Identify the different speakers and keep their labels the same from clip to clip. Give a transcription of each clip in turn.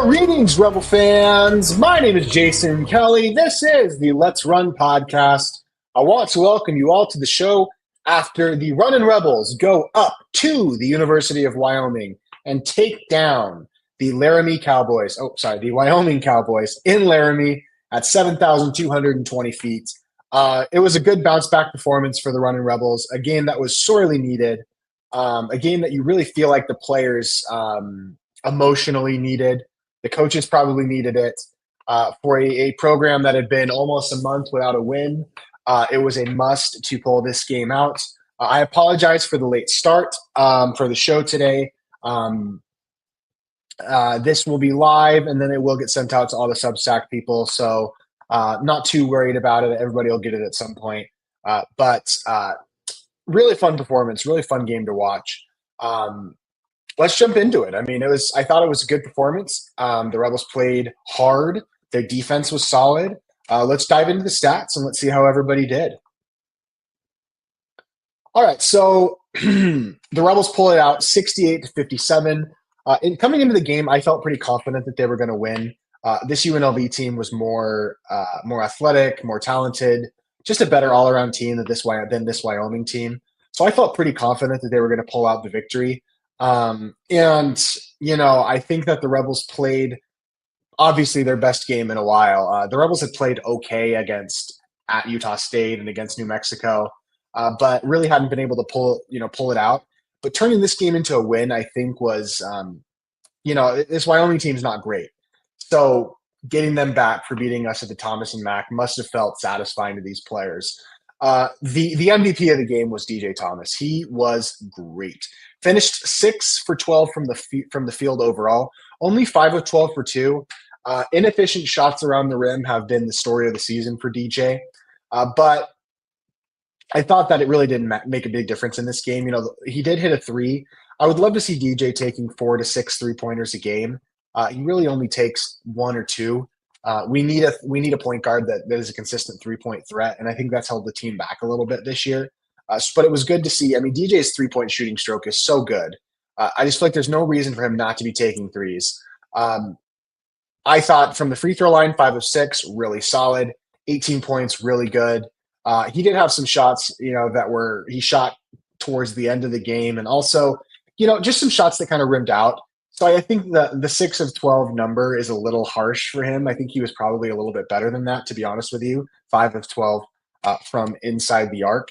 Speaker 1: Greetings, Rebel fans. My name is Jason Kelly. This is the Let's Run podcast. I want to welcome you all to the show after the Runnin Rebels go up to the University of Wyoming and take down the Wyoming Cowboys in Laramie at 7,220 feet. It was a good bounce back performance for the Runnin Rebels, a game that was sorely needed, a game that you really feel like the players emotionally needed. The coaches probably needed it for a program that had been almost a month without a win. It was a must to pull this game out. I apologize for the late start for the show today. This will be live, and then it will get sent out to all the Substack people. So not too worried about it. Everybody will get it at some point. But really fun performance, really fun game to watch. Let's jump into it. I mean, I thought it was a good performance. The Rebels played hard. Their defense was solid. Let's dive into the stats and let's see how everybody did. All right, so the Rebels pull it out 68-57. Coming into the game, I felt pretty confident that they were going to win. This UNLV team was more athletic, more talented, just a better all-around team than this Wyoming team. So I felt pretty confident that they were going to pull out the victory. I think that the Rebels played obviously their best game in a while. The Rebels had played okay at Utah State and against New Mexico, but really hadn't been able to pull it out. But turning this game into a win, I think was, this Wyoming team's not great. So getting them back for beating us at the Thomas and Mack must have felt satisfying to these players. The MVP of the game was DJ Thomas. He was great. Finished 6 for 12 from the field overall. Only 5 of 12 for 2. Inefficient shots around the rim have been the story of the season for DJ. But I thought that it really didn't make a big difference in this game. He did hit a 3. I would love to see DJ taking 4 to 6 3-pointers a game. He really only takes 1 or 2. We need a point guard that is a consistent 3-point threat, and I think that's held the team back a little bit this year. But it was good to see. I mean, DJ's 3-point shooting stroke is so good. I just feel like there's no reason for him not to be taking threes. I thought from the free throw line, 5 of 6, really solid. 18 points, really good. He did have some shots, he shot towards the end of the game, and also, just some shots that kind of rimmed out. So I think the 6 of 12 number is a little harsh for him. I think he was probably a little bit better than that, to be honest with you. 5 of 12 from inside the arc.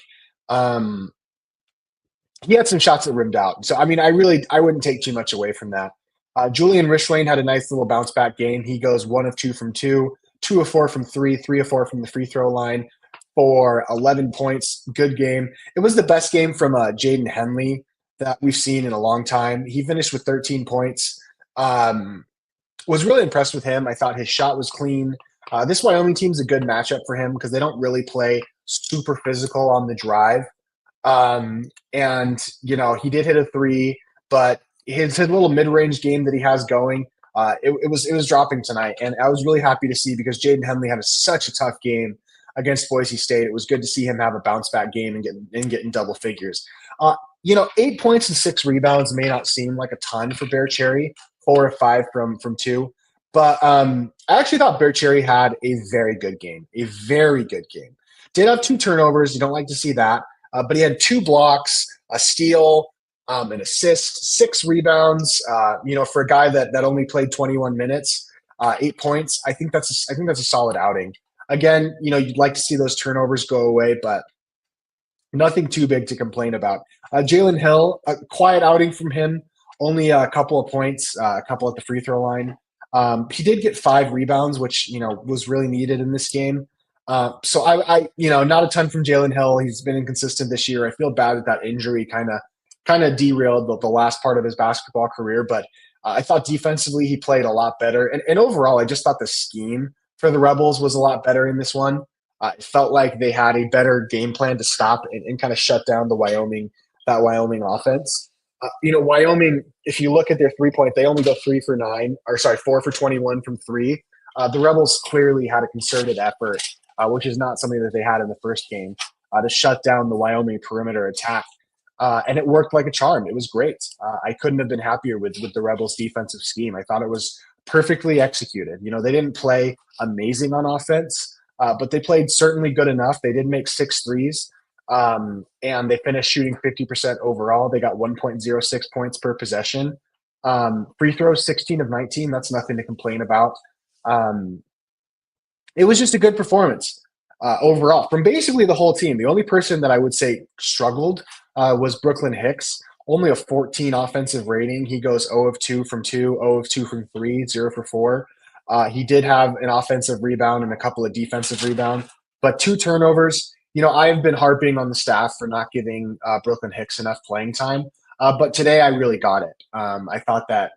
Speaker 1: He had some shots that rimmed out. So, I mean, I wouldn't take too much away from that. Julian Rishwain had a nice little bounce back game. He goes 1 of 2 from 2, 2 of 4 from 3, 3 of 4 from the free throw line for 11 points. Good game. It was the best game from Jaden Henley that we've seen in a long time. He finished with 13 points. Was really impressed with him. I thought his shot was clean. This Wyoming team's a good matchup for him because they don't really play super physical on the drive. He did hit a 3, but his little mid-range game that he has going, it was dropping tonight. And I was really happy to see because Jaden Henley had such a tough game against Boise State. It was good to see him have a bounce back game and get in double figures. 8 points and 6 rebounds may not seem like a ton for Bear Cherry, 4 of 5 from 2. But I actually thought Bear Cherry had a very good game, a very good game. Did have 2 turnovers. You don't like to see that. But he had 2 blocks, a steal, an assist, 6 rebounds. For a guy that only played 21 minutes, 8 points. I think that's a solid outing. Again, you'd like to see those turnovers go away, but nothing too big to complain about. Jalen Hill, a quiet outing from him. Only a couple of points, a couple at the free throw line. He did get 5 rebounds, which was really needed in this game. So I not a ton from Jalen Hill. He's been inconsistent this year. I feel bad that injury kind of derailed the last part of his basketball career. But I thought defensively he played a lot better. And overall, I just thought the scheme for the Rebels was a lot better in this one. It felt like they had a better game plan to stop and kind of shut down that Wyoming offense. Wyoming, if you look at their 3-point, they only go 4 for 21 from 3. The Rebels clearly had a concerted effort, which is not something that they had in the first game, to shut down the Wyoming perimeter attack. and it worked like a charm. It was great. I couldn't have been happier with the Rebels' defensive scheme. I thought it was perfectly executed. You know, they didn't play amazing on offense, but they played certainly good enough. They did make 6 threes, and they finished shooting 50% overall. They got 1.06 points per possession. Free throws, 16 of 19. That's nothing to complain about. Um, it was just a good performance overall from basically the whole team. The only person that I would say struggled was Brooklyn Hicks. Only a 14 offensive rating. He goes 0 of 2 from 2, 0 of 2 from 3, 0 for 4. He did have an offensive rebound and a couple of defensive rebounds, but 2 turnovers. You know, I've been harping on the staff for not giving Brooklyn Hicks enough playing time, but today I really got it. I thought that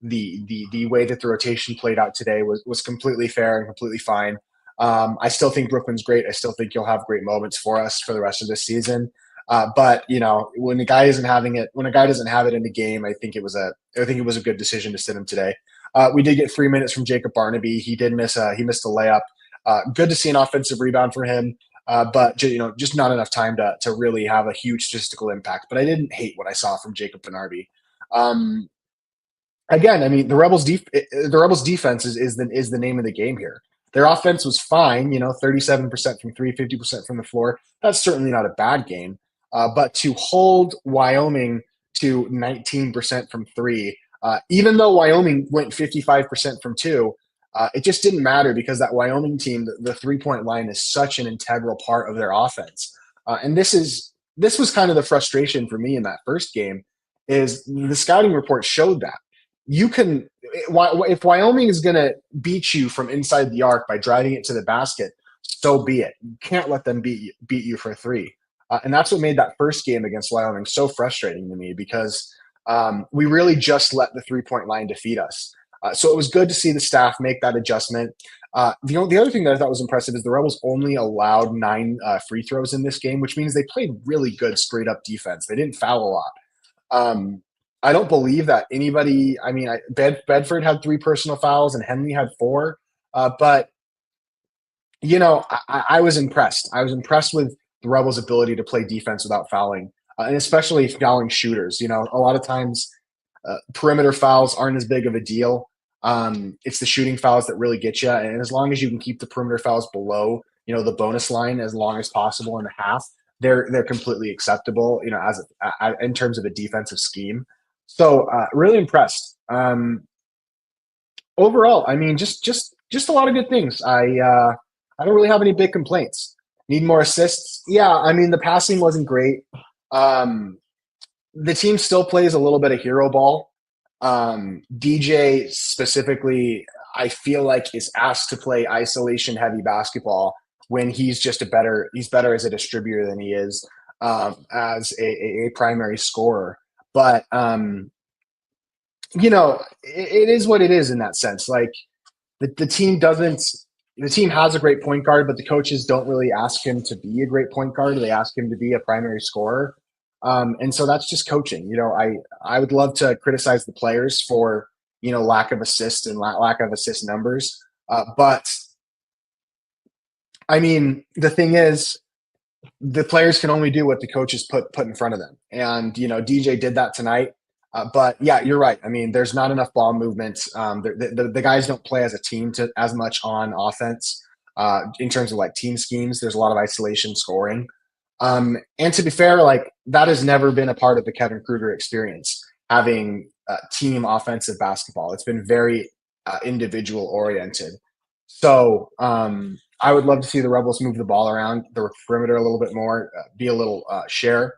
Speaker 1: the way that the rotation played out today was completely fair and completely fine. I still think Brooklyn's great. I still think he'll have great moments for us for the rest of this season. But you know, when the guy isn't having it, when a guy doesn't have it in the game, I think it was a good decision to sit him today. We did get 3 minutes from Jacob Barnaby. He missed a layup. Good to see an offensive rebound for him. But you know, just not enough time to really have a huge statistical impact. But I didn't hate what I saw from Jacob Barnaby. Um, Again, I mean, the Rebels defense is the name of the game here. Their offense was fine, you know, 37% from three, 50% from the floor. That's certainly not a bad game. But to hold Wyoming to 19% from three, even though Wyoming went 55% from two, it just didn't matter because that Wyoming team, the 3 point line is such an integral part of their offense. And this was kind of the frustration for me in that first game is the scouting report showed that you can if Wyoming is going to beat you from inside the arc by driving it to the basket, so be it. You can't let them beat you for three, and that's what made that first game against Wyoming so frustrating to me because we really just let the 3 point line defeat us. So it was good to see the staff make that adjustment. The other thing that I thought was impressive is the Rebels only allowed 9 free throws in this game, which means they played really good straight up defense. They didn't foul a lot. Um, I don't believe that anybody. I mean, Bedford had 3 personal fouls and Henley had 4. But you know, I was impressed. I was impressed with the Rebels' ability to play defense without fouling, and especially fouling shooters. You know, a lot of times perimeter fouls aren't as big of a deal. It's the shooting fouls that really get you, and as long as you can keep the perimeter fouls below, you know, the bonus line as long as possible in the half, they're completely acceptable. You know, in terms of a defensive scheme. So really impressed. Overall, I mean, just a lot of good things. I don't really have any big complaints. Need more assists? Yeah, I mean the passing wasn't great. Um, the team still plays a little bit of hero ball. DJ specifically, I feel like is asked to play isolation heavy basketball when he's better as a distributor than he is as a primary scorer. But you know, it is what it is in that sense. Like the team doesn't. The team has a great point guard, but the coaches don't really ask him to be a great point guard. They ask him to be a primary scorer, and so that's just coaching. You know, I would love to criticize the players for lack of assist and lack of assist numbers, but I mean the thing is the players can only do what the coaches put in front of them. And DJ did that tonight. But yeah, you're right. I mean, there's not enough ball movement. The guys don't play as a team as much on offense in terms of like team schemes. There's a lot of isolation scoring. And to be fair, like that has never been a part of the Kevin Kruger experience, having team offensive basketball. It's been very individual oriented. So I would love to see the Rebels move the ball around the perimeter a little bit more, be a little share.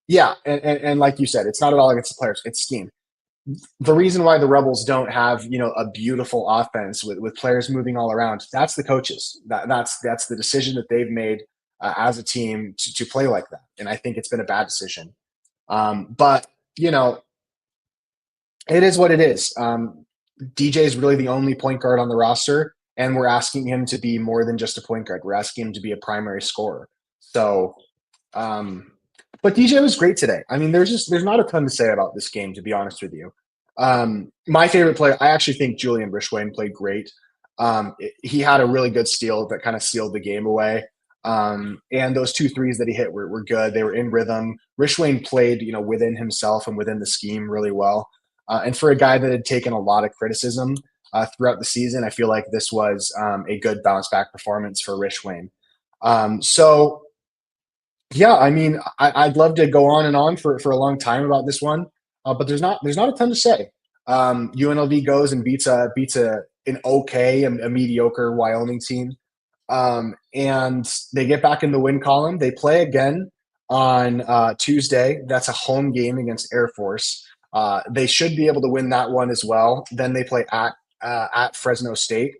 Speaker 1: Yeah, and like you said, it's not at all against the players; it's scheme. The reason why the Rebels don't have a beautiful offense with players moving all around, that's the coaches. That's the decision that they've made as a team to play like that, and I think it's been a bad decision. But it is what it is. DJ is really the only point guard on the roster, and we're asking him to be more than just a point guard. We're asking him to be a primary scorer. So, but DJ was great today. I mean, there's not a ton to say about this game, to be honest with you. My favorite player, I actually think Julian Rishwain played great. He had a really good steal that kind of sealed the game away. And those two threes that he hit were good. They were in rhythm. Rishwain played, within himself and within the scheme really well. And for a guy that had taken a lot of criticism throughout the season, I feel like this was a good bounce back performance for Rishwain. So yeah, I mean, I'd love to go on and on for a long time about this one, but there's not a ton to say. UNLV goes and beats an okay, a mediocre Wyoming team, and they get back in the win column. They play again on Tuesday. That's a home game against Air Force. They should be able to win that one as well. Then they play at Fresno State.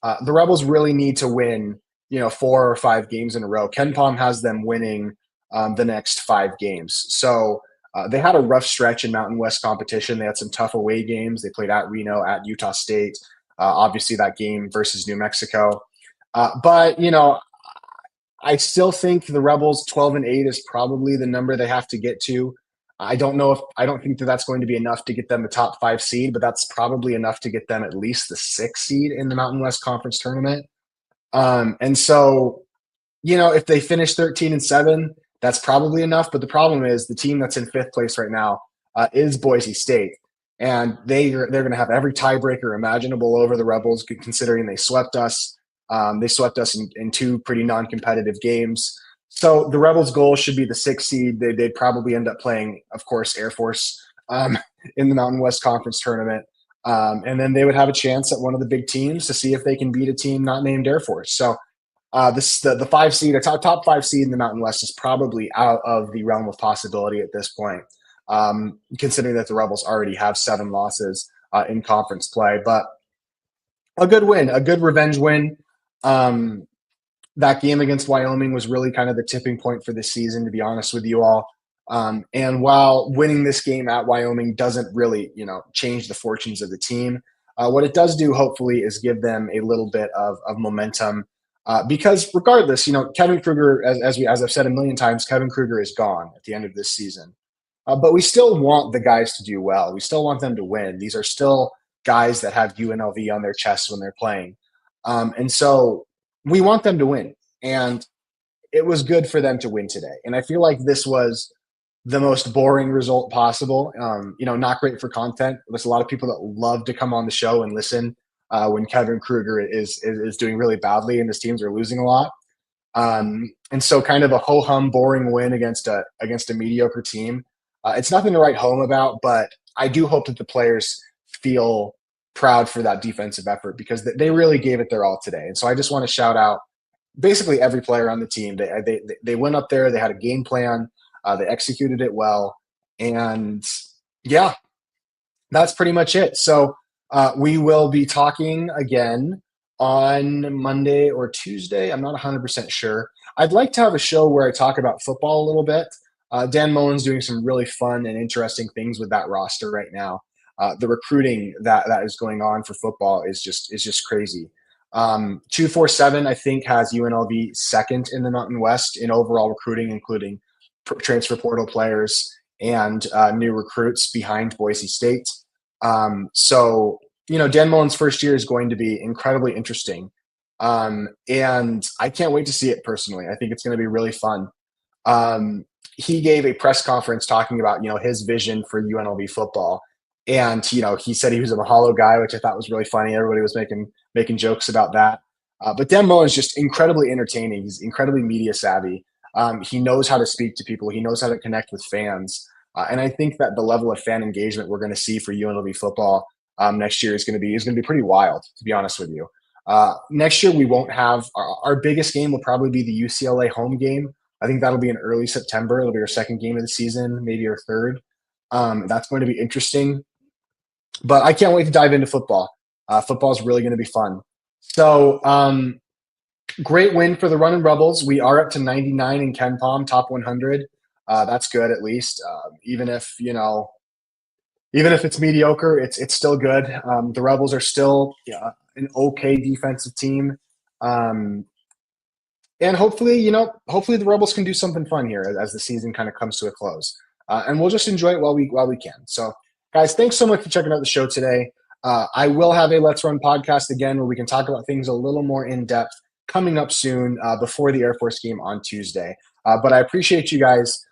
Speaker 1: The Rebels really need to win, 4 or 5 games in a row. Ken Palm has them winning the next 5 games. So they had a rough stretch in Mountain West competition. They had some tough away games. They played at Reno, at Utah State. Obviously, that game versus New Mexico. But I still think the Rebels 12-8 is probably the number they have to get to. I don't think that that's going to be enough to get them the top 5 seed, but that's probably enough to get them at least the 6 seed in the Mountain West Conference tournament. And so, if they finish 13-7, that's probably enough. But the problem is the team that's in 5th place right now is Boise State, and they're going to have every tiebreaker imaginable over the Rebels, considering they swept us. They swept us in 2 pretty non-competitive games. So the Rebels' goal should be the 6th seed. They'd probably end up playing, of course, Air Force in the Mountain West Conference tournament. And then they would have a chance at one of the big teams to see if they can beat a team not named Air Force. So the 5 seed, a top 5 seed in the Mountain West is probably out of the realm of possibility at this point, considering that the Rebels already have 7 losses in conference play. But a good win, a good revenge win. That game against Wyoming was really kind of the tipping point for this season, to be honest with you all. And while winning this game at Wyoming doesn't really, change the fortunes of the team, what it does do, hopefully, is give them a little bit of momentum. Because regardless, Kevin Kruger, as I've said a million times, Kevin Kruger is gone at the end of this season. But we still want the guys to do well. We still want them to win. These are still guys that have UNLV on their chests when they're playing. And so we want them to win. And it was good for them to win today. And I feel like this was the most boring result possible. Not great for content. There's a lot of people that love to come on the show and listen when Kevin Kruger is doing really badly and his teams are losing a lot. And so kind of a ho-hum boring win against a mediocre team. It's nothing to write home about, but I do hope that the players feel proud for that defensive effort because they really gave it their all today. And so I just want to shout out basically every player on the team. They went up there, they had a game plan, they executed it well, and yeah, that's pretty much it. So we will be talking again on Monday or Tuesday. I'm not 100% sure. I'd like to have a show where I talk about football a little bit. Dan Mullen's doing some really fun and interesting things with that roster right now. The recruiting that is going on for football is just crazy. 247, I think, has UNLV second in the Mountain West in overall recruiting, including transfer portal players and new recruits behind Boise State. So, Dan Mullen's first year is going to be incredibly interesting. And I can't wait to see it personally. I think it's going to be really fun. He gave a press conference talking about, his vision for UNLV football. And, he said he was a Mahalo guy, which I thought was really funny. Everybody was making jokes about that. But Dan Mullen is just incredibly entertaining. He's incredibly media savvy. He knows how to speak to people. He knows how to connect with fans. And I think that the level of fan engagement we're going to see for UNLV football next year is going to be pretty wild, to be honest with you. Next year, we won't have our biggest game will probably be the UCLA home game. I think that'll be in early September. It'll be our second game of the season, maybe our third. That's going to be interesting. But I can't wait to dive into football. Football is really going to be fun. So great win for the Runnin Rebels. We are up to 99 in Ken Palm, top 100. That's good at least. Even if it's mediocre, it's still good. The Rebels are still an okay defensive team. And hopefully the Rebels can do something fun here as the season kind of comes to a close. And we'll just enjoy it while we can. So guys, thanks so much for checking out the show today. I will have a Let's Run podcast again where we can talk about things a little more in depth coming up soon before the Air Force game on Tuesday. But I appreciate you guys.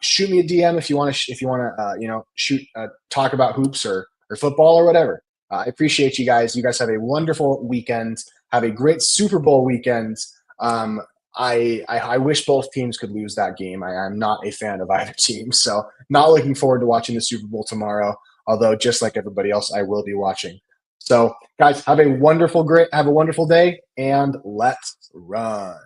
Speaker 1: Shoot me a DM if you want to. If you want to, shoot talk about hoops or football or whatever. I appreciate you guys. You guys have a wonderful weekend. Have a great Super Bowl weekend. I wish both teams could lose that game. I'm not a fan of either team, so not looking forward to watching the Super Bowl tomorrow. Although, just like everybody else, I will be watching. So, guys, have a wonderful day, and let's run.